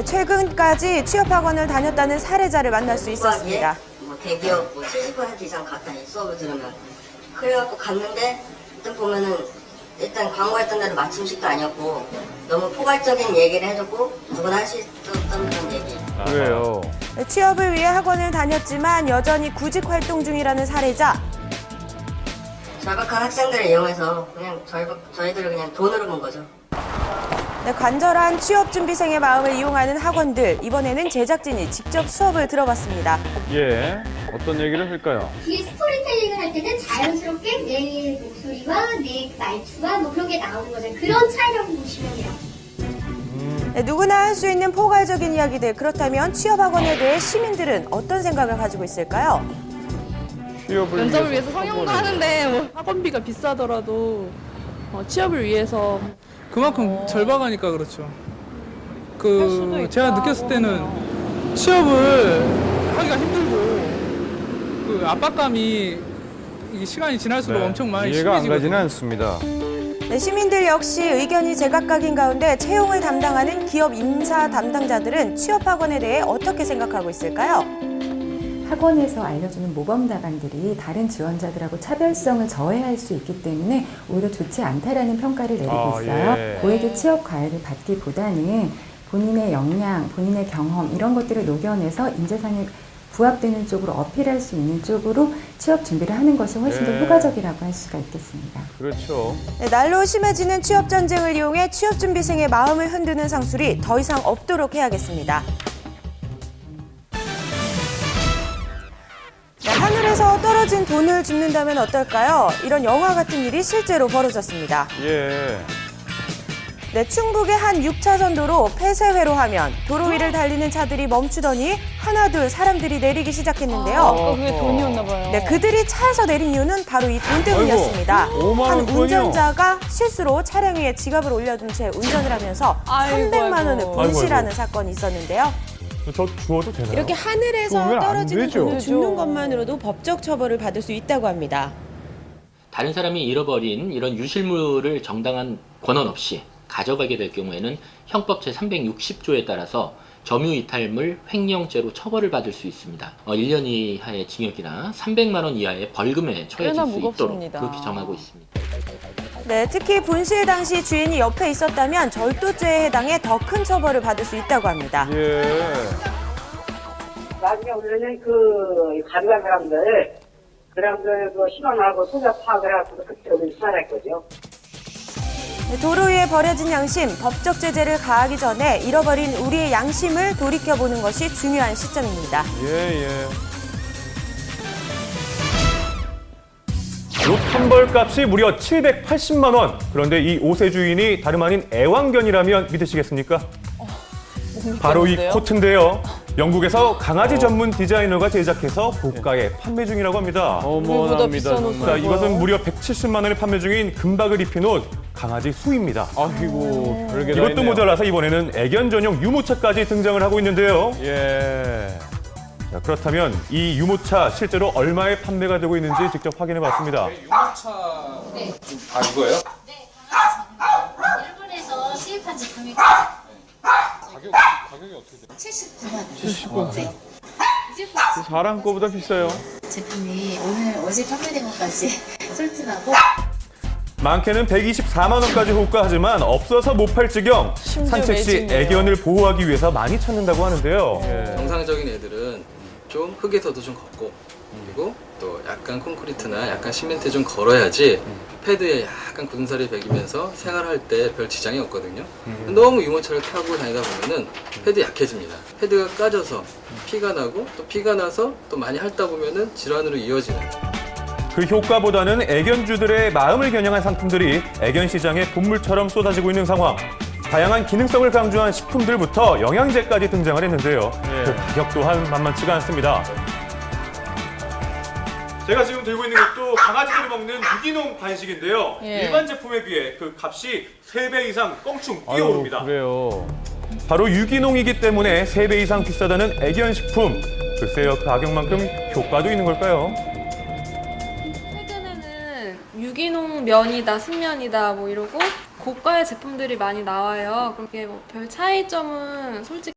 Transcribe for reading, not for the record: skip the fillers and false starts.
최근까지 취업학원을 다녔다는 사례자를 만날 수 있었습니다. 뭐 대기업 70% 이상 갔다 수업을 들으면 그래갖고 갔는데 일단 보면은 일단 광고했던 대로 맞춤식도 아니었고 너무 포괄적인 얘기를 해줬고 누구나 할 수 있었던 그런 얘기. 그래요. 취업을 위해 학원을 다녔지만 여전히 구직 활동 중이라는 사례자. 절박한 학생들을 이용해서 그냥 저희들을 그냥 돈으로 본 거죠. 간절한 취업준비생의 마음을 이용하는 학원들. 이번에는 제작진이 직접 수업을 들어봤습니다. 예. 어떤 얘기를 할까요? 뒤에 스토리텔링을 할 때는 자연스럽게 내 목소리와 내 말투와 뭐 그런 게 나오는 거죠. 그런 차이라고 보시면 돼요. 누구나 할 수 있는 포괄적인 이야기들. 그렇다면 취업학원에 대해 시민들은 어떤 생각을 가지고 있을까요? 면접을 위해서 성형도 하는데 뭐 학원비가 비싸더라도 취업을 위해서 그만큼 절박하니까 그렇죠. 제가 느꼈을 때는 취업을 하기가 힘들고 그 압박감이 이 시간이 지날수록 엄청 많이 이해가 안 가지는 심해지거든요. 않습니다. 시민들 역시 의견이 제각각인 가운데 채용을 담당하는 기업 인사 담당자들은 취업학원에 대해 어떻게 생각하고 있을까요? 학원에서 알려주는 모범답안들이 다른 지원자들하고 차별성을 저해할 수 있기 때문에 오히려 좋지 않다라는 평가를 내리고 있어요. 예. 고액의 취업 과외를 받기보다는 본인의 역량, 본인의 경험 이런 것들을 녹여내서 인재상에 부합되는 쪽으로 어필할 수 있는 쪽으로 취업 준비를 하는 것이 훨씬 더 네. 효과적이라고 할 수가 있겠습니다. 그렇죠. 날로 심해지는 취업 전쟁을 이용해 취업준비생의 마음을 흔드는 상술이 더 이상 없도록 해야겠습니다. 하늘에서 떨어진 돈을 줍는다면 어떨까요? 이런 영화 같은 일이 실제로 벌어졌습니다. 예. 충북의 한 6차선 도로 폐쇄회로 하면 도로 위를 달리는 차들이 멈추더니 하나둘 사람들이 내리기 시작했는데요. 그게 돈이었나 봐요. 그들이 차에서 내린 이유는 바로 이 돈 때문이었습니다. 아이고, 5만 한 원이군요. 운전자가 실수로 차량 위에 지갑을 올려둔 채 운전을 하면서 300만 원을 분실하는 사건이 있었는데요. 저 주워도 되나요? 이렇게 하늘에서 주우면 안 떨어지는 되죠. 돈을 줍는 것만으로도 법적 처벌을 받을 수 있다고 합니다. 다른 사람이 잃어버린 이런 유실물을 정당한 권한 없이 가져가게 될 경우에는 형법 제360조에 따라서 점유이탈물 횡령죄로 처벌을 받을 수 있습니다. 1년 이하의 징역이나 300만 원 이하의 벌금에 처해질 수 있도록 그렇게 정하고 있습니다. 특히 분실 당시 주인이 옆에 있었다면 절도죄에 해당해 더 큰 처벌을 받을 수 있다고 합니다. 예. 나중에 우리는 가져간 사람들 신원하고 소자 파악을 하고 그때 우리 수사할 거죠. 도로 위에 버려진 양심, 법적 제재를 가하기 전에 잃어버린 우리의 양심을 돌이켜보는 것이 중요한 시점입니다. 예. 옷 한 벌 값이 무려 780만 원. 그런데 이 옷의 주인이 다름 아닌 애완견이라면 믿으시겠습니까? 바로 이 코트인데요. 영국에서 강아지 전문 디자이너가 제작해서 고가에 판매 중이라고 합니다. 어머나입니다. 자, 이것은 무려 170만 원에 판매 중인 금박을 입힌 옷, 강아지 수입니다. 아이고, 별게 다 이것도 있네요. 모자라서 이번에는 애견 전용 유모차까지 등장을 하고 있는데요. 예. 자, 그렇다면 이 유모차 실제로 얼마에 판매가 되고 있는지 직접 확인해 봤습니다. 이거예요? 일본에서 수입한 제품이고 가격이 어떻게 돼요? 79만 원. 네. 사람 거보다 비싸요. 제품이 어제 판매된 것까지 솔트나고 많게는 124만 원까지 호가하지만 없어서 못 팔 지경. 산책 시 매진이에요. 애견을 보호하기 위해서 많이 찾는다고 하는데요. 정상적인 애들은 좀 흙에서도 좀 걷고 그리고 또 약간 콘크리트나 약간 시멘트에 좀 걸어야지 패드에 약간 굳은 살이 배기면서 생활할 때 별 지장이 없거든요. 너무 유모차를 타고 다니다 보면은 패드 약해집니다. 패드가 까져서 피가 나고 또 피가 나서 또 많이 핥다 보면은 질환으로 이어지는. 그 효과보다는 애견주들의 마음을 겨냥한 상품들이 애견 시장에 본물처럼 쏟아지고 있는 상황. 다양한 기능성을 강조한 식품들부터 영양제까지 등장을 했는데요. 그 가격 또한 만만치가 않습니다. 제가 지금 들고 있는 것도 강아지들이 먹는 유기농 간식인데요. 일반 제품에 비해 그 값이 3배 이상 껑충 뛰어오릅니다. 그래요. 바로 유기농이기 때문에 3배 이상 비싸다는 애견식품. 글쎄요, 가격만큼 효과도 있는 걸까요? 최근에는 유기농 면이다, 순면이다 뭐 이러고 고가의 제품들이 많이 나와요. 그렇게 뭐 별 차이점은 솔직히